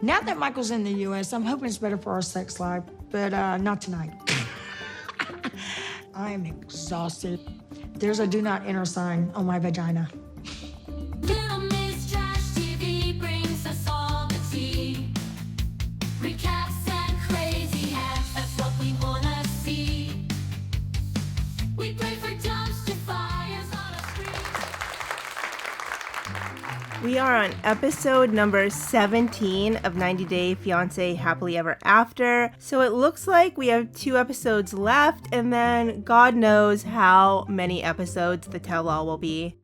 Now that Michael's in the U.S., I'm hoping it's better for our sex life, but not tonight. I am exhausted. There's a do not enter sign on my vagina. Little Miss Trash TV brings us all the tea. Recaps and crazy hacks, that's what we wanna see. We pray for dumpster fires on a screen. We are on episode number 17 of 90 Day Fiancé Happily Ever After. So it looks like we have 2 episodes left, and then God knows how many episodes the tell-all will be.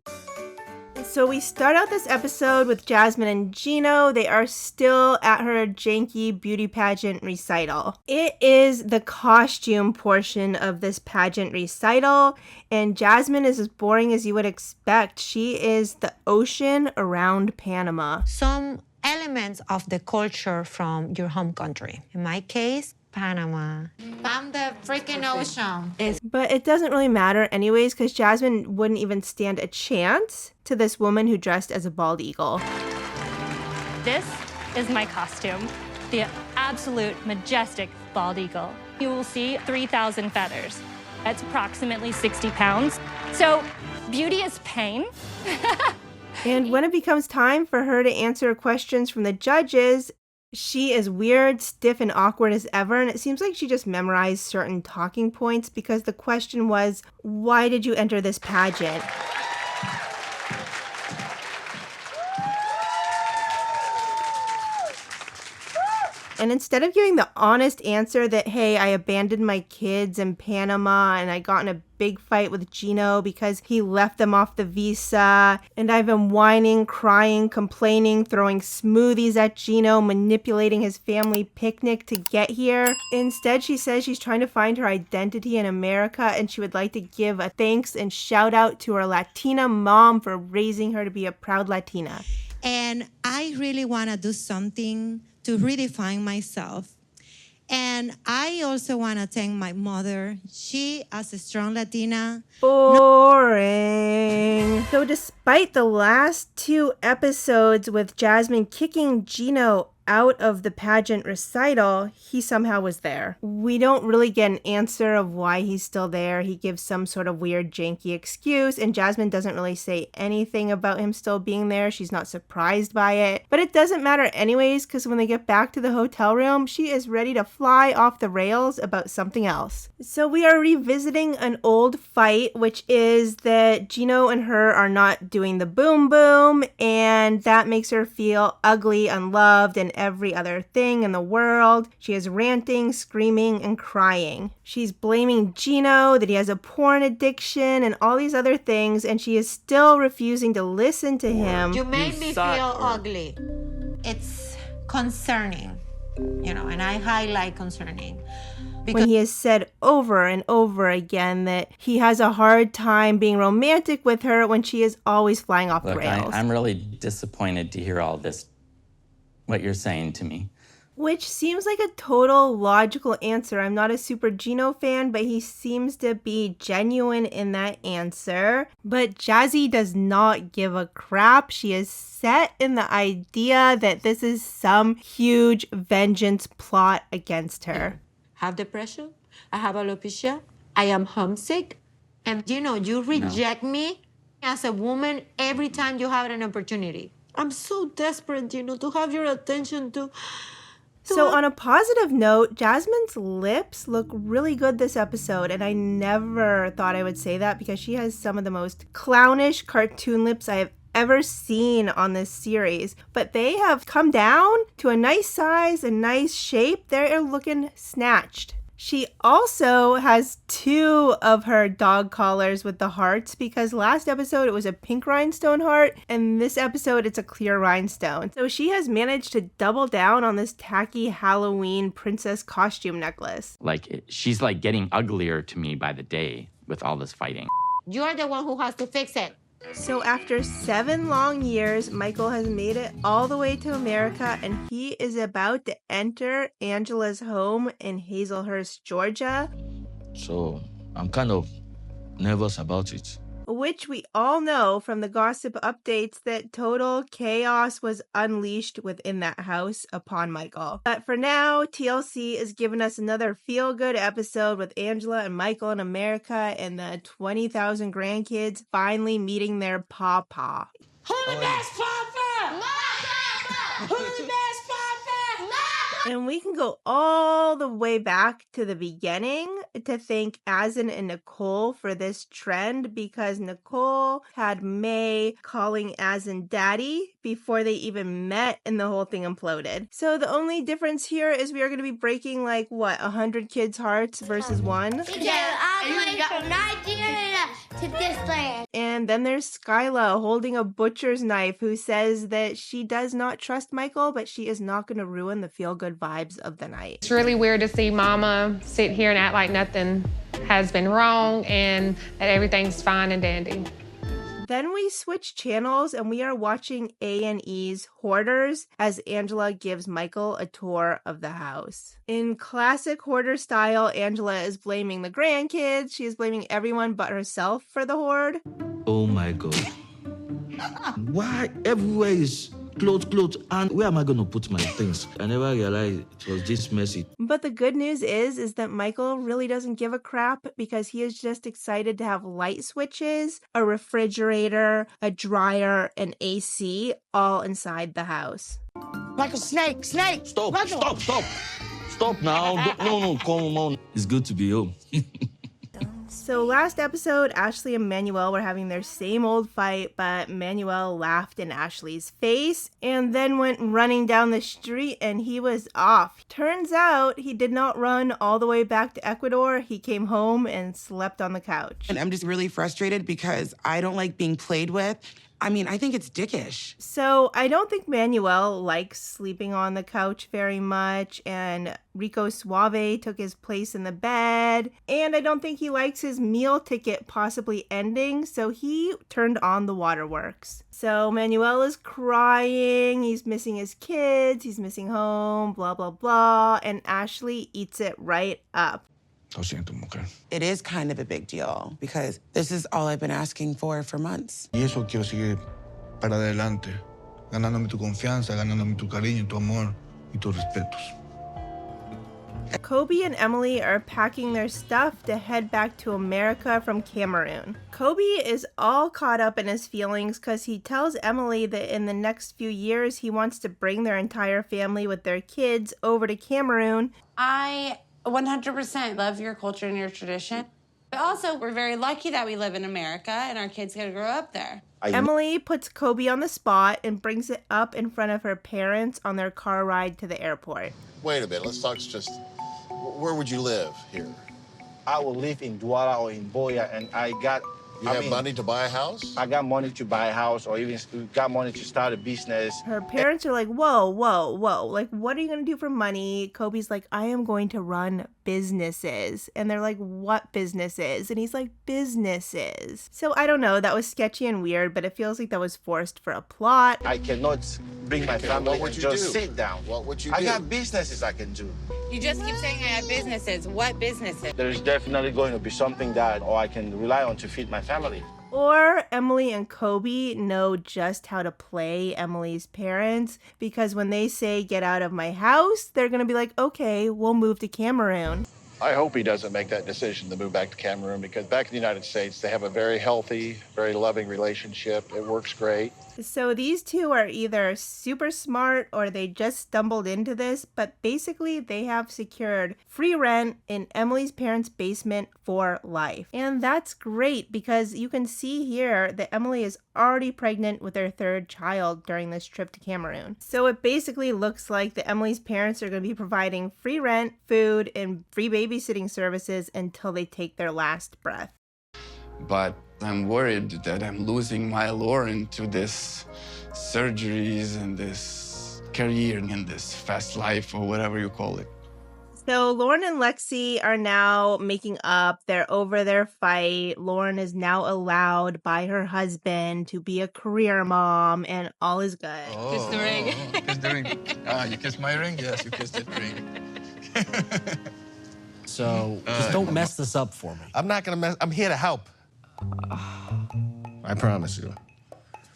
So we start out this episode with Jasmine and Gino. They are still at her janky beauty pageant recital. It is the costume portion of this pageant recital, and Jasmine is as boring as you would expect. She is the ocean around Panama. Some elements of the culture from your home country. In my case, Panama. I'm the freaking ocean. But it doesn't really matter anyways, because Jasmine wouldn't even stand a chance to this woman who dressed as a bald eagle. This is my costume, the absolute majestic bald eagle. You will see 3,000 feathers. That's approximately 60 pounds. So beauty is pain. And when it becomes time for her to answer questions from the judges, she is weird, stiff, and awkward as ever, and it seems like she just memorized certain talking points because the question was, why did you enter this pageant? And instead of giving the honest answer that, hey, I abandoned my kids in Panama and I got in a big fight with Gino because he left them off the visa, and I've been whining, crying, complaining, throwing smoothies at Gino, manipulating his family picnic to get here. Instead, she says she's trying to find her identity in America, and she would like to give a thanks and shout out to her Latina mom for raising her to be a proud Latina. And I really want to do something to redefine myself. And I also want to thank my mother. She, as a strong Latina... Boring. So despite the last 2 episodes with Jasmine kicking Gino out of the pageant recital, he somehow was there. We don't really get an answer of why he's still there. He gives some sort of weird, janky excuse, and Jasmine doesn't really say anything about him still being there. She's not surprised by it. But it doesn't matter anyways, because when they get back to the hotel room, she is ready to fly off the rails about something else. So we are revisiting an old fight, which is that Gino and her are not doing the boom boom, and that makes her feel ugly, unloved, and every other thing in the world. She is ranting, screaming, and crying. She's blaming Gino that he has a porn addiction and all these other things, and she is still refusing to listen to him. You made me feel ugly. It's concerning, and I highlight concerning. When he has said over and over again that he has a hard time being romantic with her when she is always flying off the rails. I'm really disappointed to hear all this, what you're saying to me. Which seems like a total logical answer. I'm not a super Gino fan, but he seems to be genuine in that answer. But Jazzy does not give a crap. She is set in the idea that this is some huge vengeance plot against her. I have depression. I have alopecia. I am homesick. And you reject me as a woman every time you have an opportunity. I'm so desperate, to have your attention to... So on a positive note, Jasmine's lips look really good this episode, and I never thought I would say that because she has some of the most clownish cartoon lips I have ever seen on this series. But they have come down to a nice size, a nice shape. They're looking snatched. She also has 2 of her dog collars with the hearts because last episode it was a pink rhinestone heart and this episode it's a clear rhinestone. So she has managed to double down on this tacky Halloween princess costume necklace. She's getting uglier to me by the day with all this fighting. You're the one who has to fix it. So after 7 long years, Michael has made it all the way to America, and he is about to enter Angela's home in Hazelhurst, Georgia. So I'm kind of nervous about it. Which we all know from the gossip updates that total chaos was unleashed within that house upon Michael. But for now, TLC is giving us another feel-good episode with Angela and Michael in America and the 20,000 grandkids finally meeting their papa. Who the best papa? Who the best papa? And we can go all the way back to the beginning to thank Asin and Nicole for this trend, because Nicole had May calling Asin daddy before they even met and the whole thing imploded. So the only difference here is we are going to be breaking 100 kids' hearts versus one. Yeah, I'm going from Nigeria to this land. And then there's Skyla holding a butcher's knife, who says that she does not trust Michael, but she is not going to ruin the feel-good vibes of the night. It's really weird to see Mama sit here and act like nothing has been wrong and that everything's fine and dandy. Then we switch channels and we are watching A&E's Hoarders as Angela gives Michael a tour of the house. In classic Hoarder style, Angela is blaming the grandkids. She is blaming everyone but herself for the hoard. Oh my God. Why everywhere is clothes, and where am I going to put my things? I never realized it was this messy. But the good news is that Michael really doesn't give a crap, because he is just excited to have light switches, a refrigerator, a dryer, and AC all inside the house. Like a snake. Stop now. No, come on. It's good to be home. So last episode, Ashley and Manuel were having their same old fight, but Manuel laughed in Ashley's face and then went running down the street and he was off. Turns out he did not run all the way back to Ecuador. He came home and slept on the couch. And I'm just really frustrated because I don't like being played with. I mean, I think it's dickish. So I don't think Manuel likes sleeping on the couch very much, and Rico Suave took his place in the bed, and I don't think he likes his meal ticket possibly ending, so he turned on the waterworks. So Manuel is crying, he's missing his kids, he's missing home, blah, blah, blah, and Ashley eats it right up. It is kind of a big deal because this is all I've been asking for months. Y eso quiero seguir para adelante, ganándome tu confianza, ganándome tu cariño, tu amor y tus respetos. Kobe and Emily are packing their stuff to head back to America from Cameroon. Kobe is all caught up in his feelings because he tells Emily that in the next few years he wants to bring their entire family with their kids over to Cameroon. I 100% love your culture and your tradition. But also, we're very lucky that we live in America and our kids get to grow up there. Emily puts Kobe on the spot and brings it up in front of her parents on their car ride to the airport. Wait a minute, let's talk just, where would you live here? I will live in Douala or in Boya, and You have money to buy a house? I got money to buy a house, or even got money to start a business. Her parents are like, whoa. Like, what are you going to do for money? Kobe's like, I am going to run businesses. And they're like, what businesses? And he's like, businesses. So I don't know. That was sketchy and weird, but it feels like that was forced for a plot. I cannot bring my family and just sit down. What would you do? I got businesses I can do. You just keep saying I have businesses. What businesses? There's definitely going to be something that I can rely on to feed my family. Or Emily and Kobe know just how to play Emily's parents, because when they say, get out of my house, they're going to be like, okay, we'll move to Cameroon. I hope he doesn't make that decision to move back to Cameroon, because back in the United States, they have a very healthy, very loving relationship. It works great. So these two are either super smart or they just stumbled into this, but basically they have secured free rent in Emily's parents' basement for life. And that's great because you can see here that Emily is already pregnant with their third child during this trip to Cameroon. So it basically looks like that Emily's parents are going to be providing free rent, food, and free babysitting services until they take their last breath. But I'm worried that I'm losing my Loren to this surgeries and this career and this fast life or whatever you call it. So Lauren and Lexi are now making up. They're over their fight. Lauren is now allowed by her husband to be a career mom, and all is good. Oh, kiss the ring. Kiss the ring. You kissed my ring? Yes, you kissed the ring. So just don't mess this up for me. I'm not gonna mess. I'm here to help. I promise you.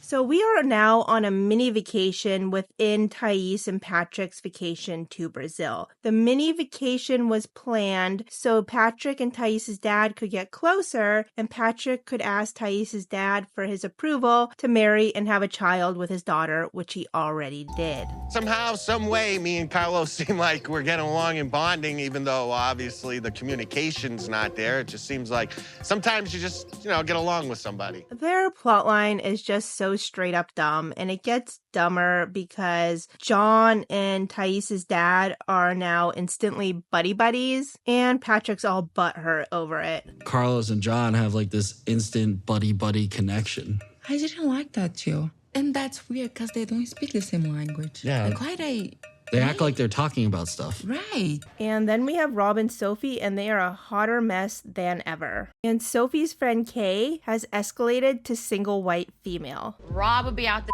So we are now on a mini vacation within Thais and Patrick's vacation to Brazil. The mini vacation was planned so Patrick and Thais' dad could get closer, and Patrick could ask Thais' dad for his approval to marry and have a child with his daughter, which he already did. Somehow, some way, me and Carlos seem like we're getting along and bonding, even though obviously the communication's not there. It just seems like sometimes you just, get along with somebody. Their plotline is just so straight up dumb, and it gets dumber because John and Thais' dad are now instantly buddies, and Patrick's all butthurt over it. Carlos and John have like this instant buddy connection. I didn't like that too. And that's weird because they don't speak the same language. Yeah. They act like they're talking about stuff. Right. And then we have Rob and Sophie, and they are a hotter mess than ever. And Sophie's friend Kay has escalated to single white female. Rob would be out the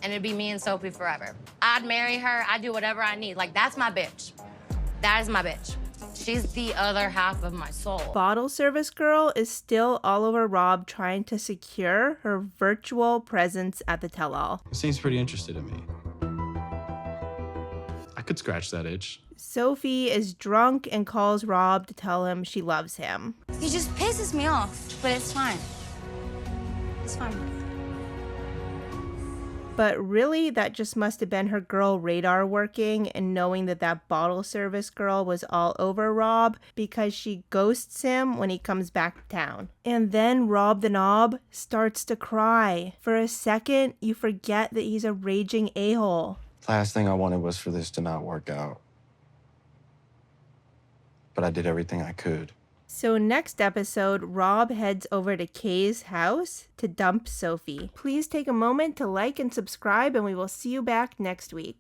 and it'd be me and Sophie forever. I'd marry her. I'd do whatever I need. Like, that's my bitch. That is my bitch. She's the other half of my soul. Bottle service girl is still all over Rob trying to secure her virtual presence at the tell-all. Seems pretty interested in me. I could scratch that itch. Sophie is drunk and calls Rob to tell him she loves him. He just pisses me off, but it's fine. It's fine. But really, that just must have been her girl radar working and knowing that bottle service girl was all over Rob because she ghosts him when he comes back to town. And then Rob the Knob starts to cry. For a second, you forget that he's a raging a-hole. Last thing I wanted was for this to not work out. But I did everything I could. So next episode, Rob heads over to Kay's house to dump Sophie. Please take a moment to like and subscribe, and we will see you back next week.